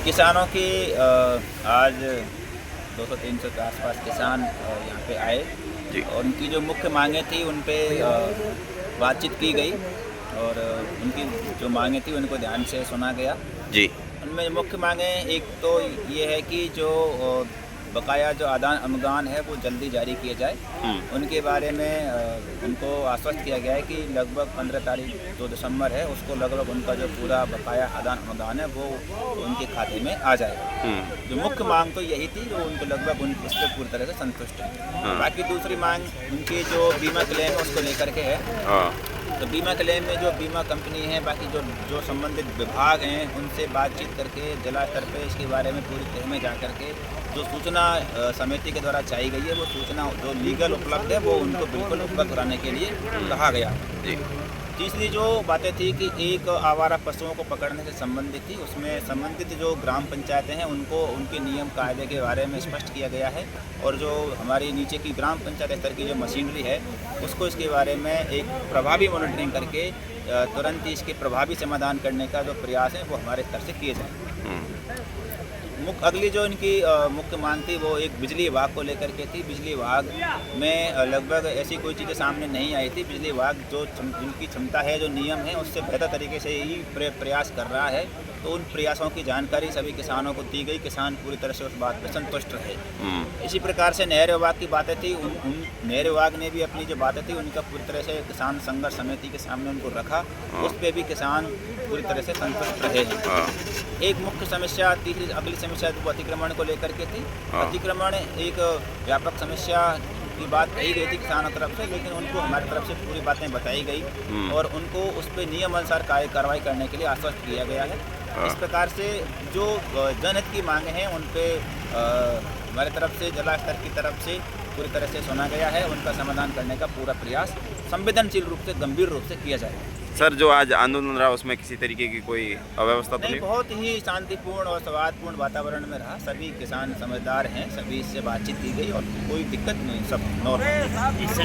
किसानों की आज 200-300 के आसपास किसान यहाँ पे आए जी। और उनकी जो मुख्य मांगें थी उन पे बातचीत की गई और उनकी जो मांगें थी उनको ध्यान से सुना गया। जी। उनमें मुख्य मांगें एक तो ये है कि जो बकाया जो आदान अनुदान है वो जल्दी जारी किए जाए। उनके बारे में उनको आश्वस्त किया गया है कि लगभग 15 तारीख जो दिसंबर है उसको लगभग उनका जो पूरा बकाया आदान अनुदान है वो उनके खाते में आ जाएगा। जो मुख्य मांग तो यही थी, जो उनको लगभग उस पर पूरी तरह से संतुष्ट है। बाकी दूसरी मांग उनकी जो बीमा क्लेम है उसको लेकर के है। तो बीमा क्लेम में जो बीमा कंपनी है, बाकी जो संबंधित विभाग हैं उनसे बातचीत करके जिला स्तर पे इसके बारे में पूरी तह में जा करके जो सूचना समिति के द्वारा चाहिए गई है वो सूचना जो लीगल उपलब्ध है वो उनको बिल्कुल उपलब्ध कराने के लिए कहा गया। जी। तीसरी जो बातें थी कि एक आवारा पशुओं को पकड़ने से संबंधित थी, उसमें संबंधित जो ग्राम पंचायतें हैं उनको उनके नियम कायदे के बारे में स्पष्ट किया गया है और जो हमारी नीचे की ग्राम पंचायत स्तर की जो मशीनरी है उसको इसके बारे में एक प्रभावी मॉनिटरिंग करके तुरंत ही इसके प्रभावी समाधान करने का जो प्रयास है वो हमारे स्तर से किए जाए। अगली जो इनकी मुख्य मांग थी वो एक बिजली विभाग को लेकर के थी। बिजली विभाग में लगभग ऐसी कोई चीज़ें सामने नहीं आई थी। बिजली विभाग जो जिनकी क्षमता है, जो नियम है, उससे बेहतर तरीके से ही प्रयास कर रहा है। तो उन प्रयासों की जानकारी सभी किसानों को दी गई, किसान पूरी तरह से उस बात पर संतुष्ट रहे। इसी प्रकार से नहर विभाग की बातें थी, उन नहर विभाग ने भी अपनी जो बातें थी उनका पूरी तरह से किसान संघर्ष समिति के सामने उनको रखा, उस पर भी किसान पूरी तरह से संतुष्ट रहे हैं। एक मुख्य समस्या तीसरी अगली समस्या वो अतिक्रमण को लेकर के थी। अतिक्रमण एक व्यापक समस्या की बात कही गई थी किसानों तरफ से, लेकिन उनको हमारी तरफ से पूरी बातें बताई गई और उनको उस पर नियम अनुसार कार्रवाई करने के लिए आश्वस्त किया गया है। इस प्रकार से जो जनहित की मांगे हैं उन पे हमारे तरफ से जिला स्तर की तरफ से पूरी तरह से सुना गया है। उनका समाधान करने का पूरा प्रयास संवेदनशील रूप से, गंभीर रूप से किया जाएगा। सर, जो आज आंदोलन रहा उसमें किसी तरीके की कोई अव्यवस्था तो नहीं? बहुत ही शांतिपूर्ण और सौहार्दपूर्ण वातावरण में रहा। सभी किसान समझदार हैं, सभी से बातचीत की गई और कोई दिक्कत नहीं, सब नॉर्मल।